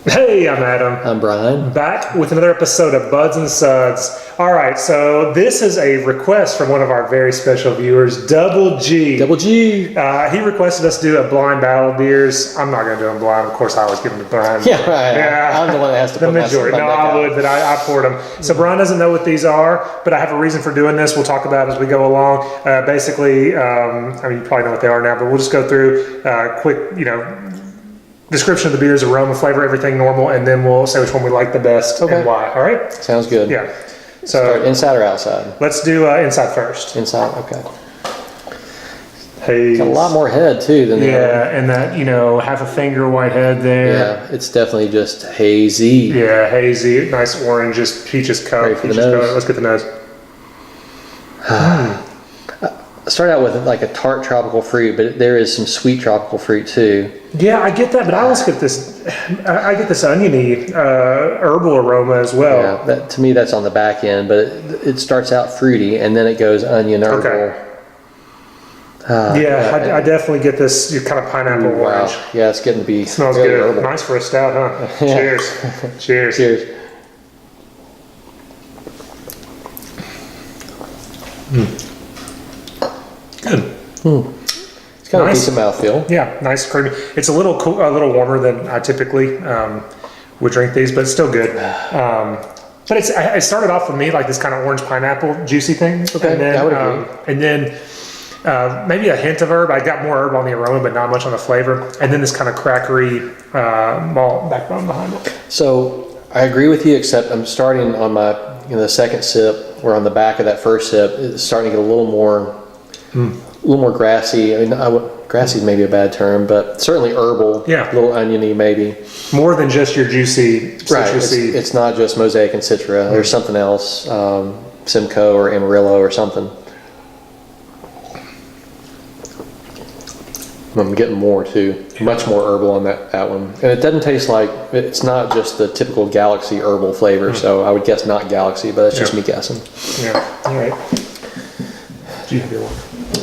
Hey, I'm Adam. I'm Bryan. Back with another episode of Buds and Suds. All right, so this is a request from one of our very special viewers, Double G. Double G. He requested us to do a blind battle of beers. I'm not going to do them blind. Of course, I always give them to Bryan. Yeah, right. Yeah. I'm the one that has to put majority. No, I would, but I poured them. So Bryan doesn't know what these are, but I have a reason for doing this. We'll talk about it as we go along. Basically, I mean, you probably know what they are now, but we'll just go through quick, description of the beers, aroma, flavor, everything normal, and then we'll say which one we like the best and why. All right? Sounds good. Yeah. So start inside or outside? Let's do inside first. Inside, okay. Haze. Got a lot more head too than the other. And that, half a finger white head there. Yeah, it's definitely just hazy. Yeah, hazy, nice orange, just peaches cup. Ready for the nose? Color. Let's get the nose. Start out with like a tart tropical fruit, but there is some sweet tropical fruit too. Yeah, I get that, but I also get this. I get this oniony herbal aroma as well. Yeah, to me that's on the back end, but it starts out fruity and then it goes onion herbal. Okay. I definitely get this kind of pineapple orange. Wow. Yeah, it's getting to be. Smells really good. herbal. Nice for a stout, huh? Yeah. Cheers. Cheers. Cheers. Good. It's got a decent mouthfeel. Yeah, nice creamy. It's a little cool, a little warmer than I typically would drink these, but it's still good. But it started off for me like this kind of orange pineapple juicy thing. Okay, and then, I would agree. And then maybe a hint of herb. I got more herb on the aroma, but not much on the flavor. And then this kind of crackery malt backbone behind it. So I agree with you, except I'm starting on my the second sip, or on the back of that first sip, it's starting to get a little more grassy. I mean, grassy is maybe a bad term, but certainly herbal. Yeah, a little oniony maybe. More than just your juicy citrusy. Right. It's not just Mosaic and Citra. There's something else, Simcoe or Amarillo or something. I'm getting more too, much more herbal on that one. And it doesn't taste like, it's not just the typical Galaxy herbal flavor, so I would guess not Galaxy, but that's just me guessing. Yeah, all right. Do you have your one?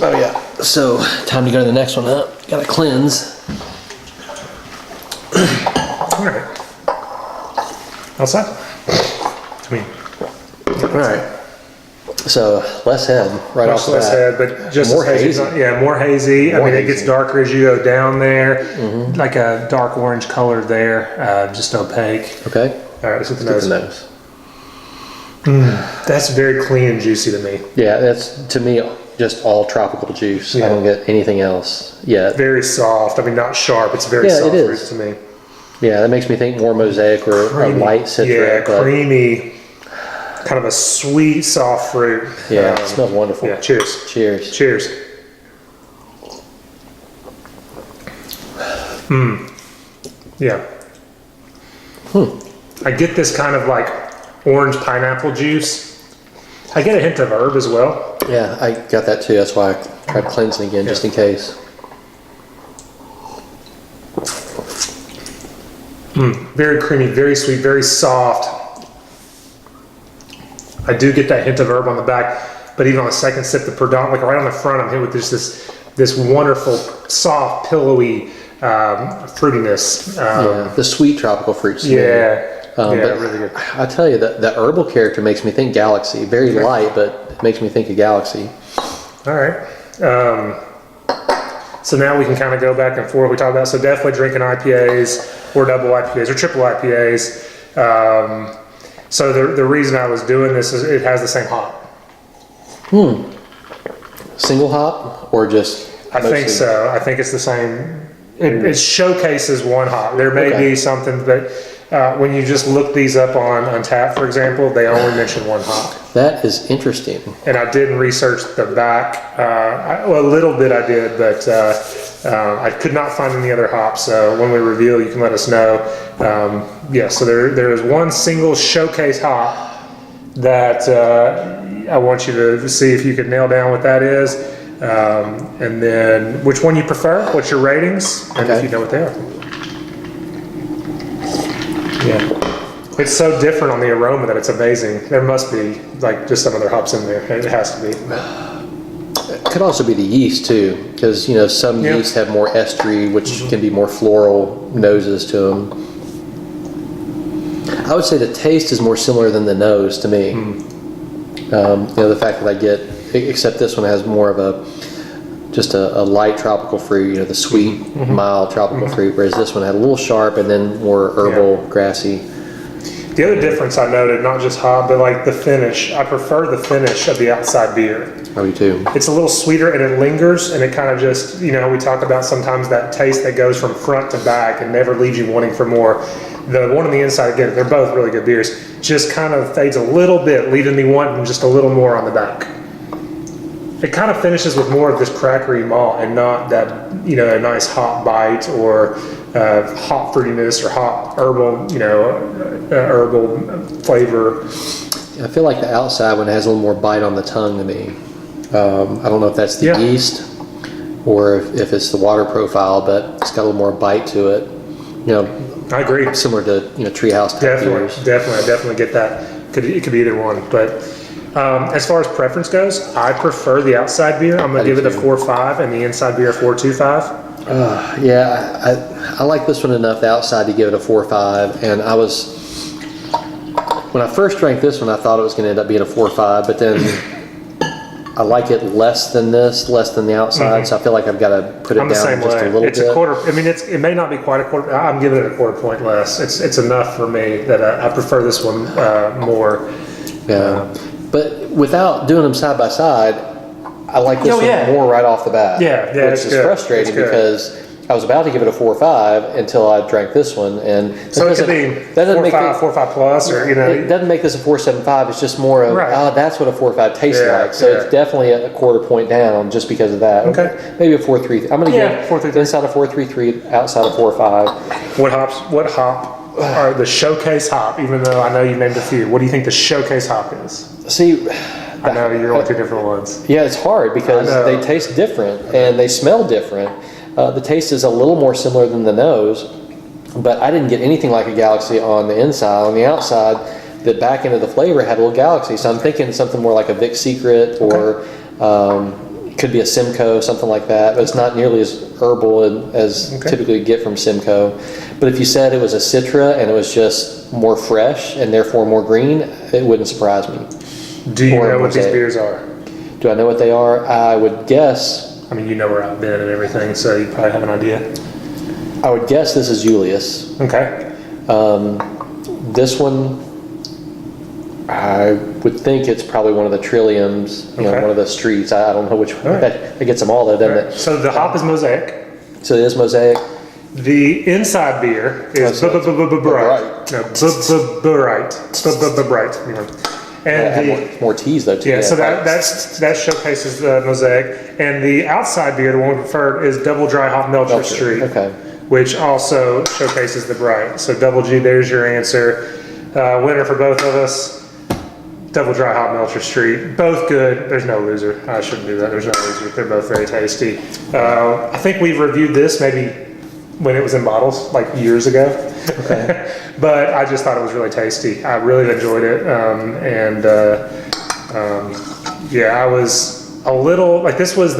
Oh yeah, so time to go to the next one up. Gotta cleanse. All right. Outside? Between. All right. So less head right off the bat. Less head, but just more hazy. More hazy. It gets darker as you go down there, like a dark orange color there, just opaque. Okay. All right, let's get the nose. That's very clean and juicy to me. Yeah, that's to me just all tropical juice. Yeah. I don't get anything else yet. Very soft. I mean, not sharp. It's very soft fruit to me. Yeah, that makes me think more Mosaic or a light Citra. Yeah, creamy. Kind of a sweet, soft fruit. Yeah, it smells wonderful. Yeah, cheers. Cheers. Cheers. Yeah. I get this kind of like orange pineapple juice. I get a hint of herb as well. Yeah, I got that too. That's why I tried cleansing again, just in case. Very creamy, very sweet, very soft. I do get that hint of herb on the back, but even on the second sip, the predominant, like right on the front, I'm hit with this wonderful, soft, pillowy fruitiness. The sweet tropical fruits. But really good. I tell you, the herbal character makes me think Galaxy. Very light, but it makes me think of Galaxy. All right. So now we can kind of go back and forth. We talked about, so definitely drinking IPAs or double IPAs or triple IPAs. So the reason I was doing this is it has the same hop. Single hop or just? I think so. I think it's the same. It showcases one hop. There may be something, but when you just look these up on Untappd, for example, they only mention one hop. That is interesting. And I didn't research the back. A little bit I did, but I could not find any other hops. So when we reveal, you can let us know. So there is one single showcase hop that I want you to see if you could nail down what that is. And then which one you prefer, what's your ratings, and if you know what they are. Yeah. It's so different on the aroma that it's amazing. There must be like just some other hops in there. It has to be. It could also be the yeast too, because some yeasts have more estery, which can be more floral noses to them. I would say the taste is more similar than the nose to me. The fact that I get, except this one has more of just a light tropical fruit, the sweet, mild tropical fruit, whereas this one had a little sharp and then more herbal, grassy. The other difference I noted, not just hop, but like the finish. I prefer the finish of the outside beer. Oh, you too. It's a little sweeter and it lingers, and it kind of just, we talk about sometimes that taste that goes from front to back and never leaves you wanting for more. The one on the inside, again, they're both really good beers, just kind of fades a little bit, leaving me wanting just a little more on the back. It kind of finishes with more of this crackery malt and not that, a nice hop bite or hop fruitiness or hop herbal, herbal flavor. I feel like the outside one has a little more bite on the tongue to me. I don't know if that's the yeast or if it's the water profile, but it's got a little more bite to it. I agree. Similar to treehouse type beers. Definitely, I definitely get that. It could be either one, but as far as preference goes, I prefer the outside beer. I'm gonna give it a 4.5, and the inside beer a 4.25. I like this one enough, the outside, to give it a 4.5, and when I first drank this one, I thought it was going to end up being a 4.5, but then I like it less than the outside, so I feel like I've got to put it down just a little bit. It's a quarter. I mean, it may not be quite a quarter. I'm giving it a quarter point less. It's enough for me that I prefer this one more. Yeah, but without doing them side by side, I like this one more right off the bat. Which is frustrating because I was about to give it a 4.5 until I drank this one, and so it could be 4.5 plus, or it doesn't make this a 4.75. It's just more of that's what a 4.5 tastes like. So it's definitely a quarter point down just because of that. Okay, maybe a 4.3. I'm going to give inside a 4.33, outside a 4.5. What hop are the showcase hop? Even though I know you named a few, what do you think the showcase hop is? See, I know you're on two different ones. Yeah, it's hard because they taste different and they smell different. The taste is a little more similar than the nose, but I didn't get anything like a Galaxy on the inside. On the outside, the back end of the flavor had a little Galaxy, so I'm thinking something more like a Vic Secret or could be a Simcoe, something like that, but it's not nearly as herbal as typically you get from Simcoe. But if you said it was a Citra and it was just more fresh and therefore more green, it wouldn't surprise me. Do you know what these beers are? Do I know what they are? I would guess. I mean, you know where I've been and everything, so you probably have an idea. I would guess this is Julius. Okay. This one, I would think it's probably one of the Trilliums, one of the streets. I don't know which one. That gets them all, though, doesn't it? So the hop is Mosaic. So it is Mosaic. The inside beer is BBBrighttt. No, BBBrighttt. And more teas though too. Yeah, so that showcases the Mosaic, and the outside beer, the one we preferred, is Double Dry Hop Melcher Street, which also showcases the Bright. So Double G, there's your answer. Winner for both of us. Double Dry Hop Melcher Street, both good. There's no loser. I shouldn't do that. There's no loser. They're both very tasty. I think we've reviewed this maybe when it was in bottles, like years ago. But I just thought it was really tasty. I really enjoyed it. I was a little, like this was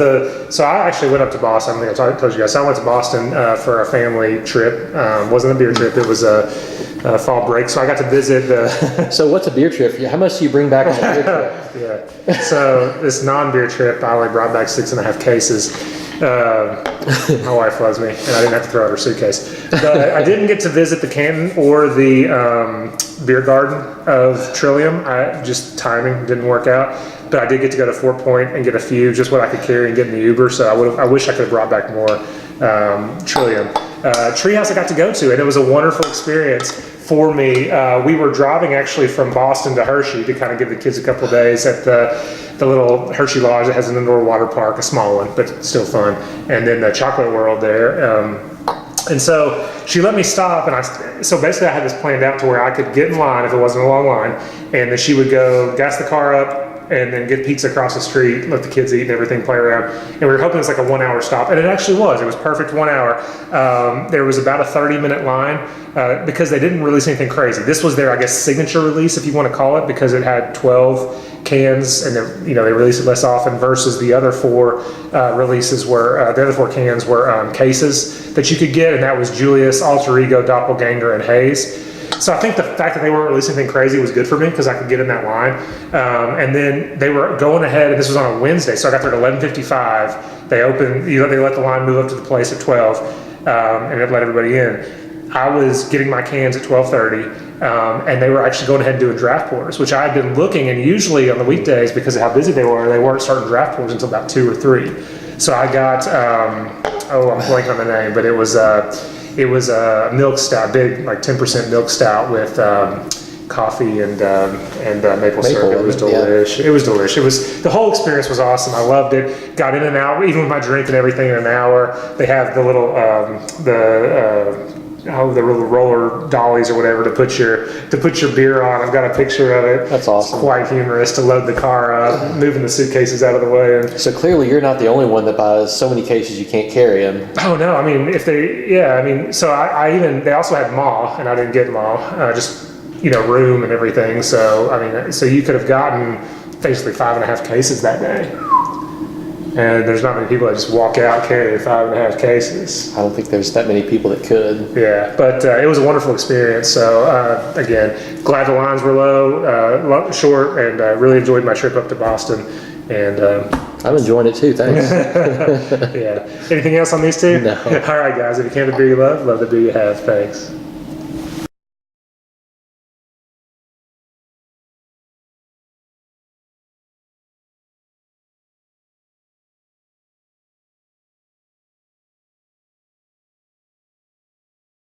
so I actually went up to Boston. I think I told you guys. So I went to Boston for a family trip. Wasn't a beer trip, it was a fall break. So I got to visit the... So what's a beer trip? How much do you bring back on a beer trip? So this non-beer trip, I only brought back 6.5 cases. My wife loves me, and I didn't have to throw out her suitcase. But I didn't get to visit the Canton or the beer garden of Trillium. Just timing didn't work out. But I did get to go to Fort Point and get a few, just what I could carry and get in the Uber. So I wish I could have brought back more Trillium. Treehouse I got to go to, and it was a wonderful experience for me. We were driving actually from Boston to Hershey to kind of give the kids a couple of days at the little Hershey Lodge that has an indoor water park, a small one, but still fun. And then the Chocolate World there. And so she let me stop, and so basically I had this planned out to where I could get in line if it wasn't a long line, and then she would go gas the car up, and then get pizza across the street, let the kids eat and everything, play around. And we were hoping it was like a 1 hour stop, and it actually was. It was perfect 1 hour. There was about a 30-minute line because they didn't release anything crazy. This was their, I guess, signature release, if you want to call it, because it had 12 cans, and they released it less often versus the other 4 releases were, the other 4 cans were cases that you could get, and that was Julius, Alter Ego, Doppelganger, and Haze. So I think the fact that they weren't releasing anything crazy was good for me because I could get in that line. And then they were going ahead, and this was on a Wednesday, so I got there at 11:55. They opened, they let the line move up to the place at 12, and it let everybody in. I was getting my cans at 12:30, and they were actually going ahead and doing draft pours, which I had been looking, and usually on the weekdays, because of how busy they weren't starting draft pours until about 2 or 3. So I got, I'm blanking on the name, but it was a milk stout, big, like 10% milk stout with coffee and maple syrup. It was delish. Yeah. It was delish. The whole experience was awesome. I loved it. Got in and out, even with my drink and everything, in an hour. They have the little the little roller dollies or whatever to put your beer on. I've got a picture of it. That's awesome. It's quite humorous to load the car up, moving the suitcases out of the way. And so clearly you're not the only one that buys so many cases you can't carry them. Oh no, I mean so they also had maw, and I didn't get maw, just room and everything. So I mean, so you could have gotten basically 5.5 cases that day. And there's not many people that just walk out carrying 5.5 cases. I don't think there's that many people that could. Yeah, but it was a wonderful experience. So again, glad the lines were low, short, and really enjoyed my trip up to Boston. And I'm enjoying it too. Thanks. Yeah. Anything else on these two? No. All right, guys. If you can, the beer you love the beer you have. Thanks.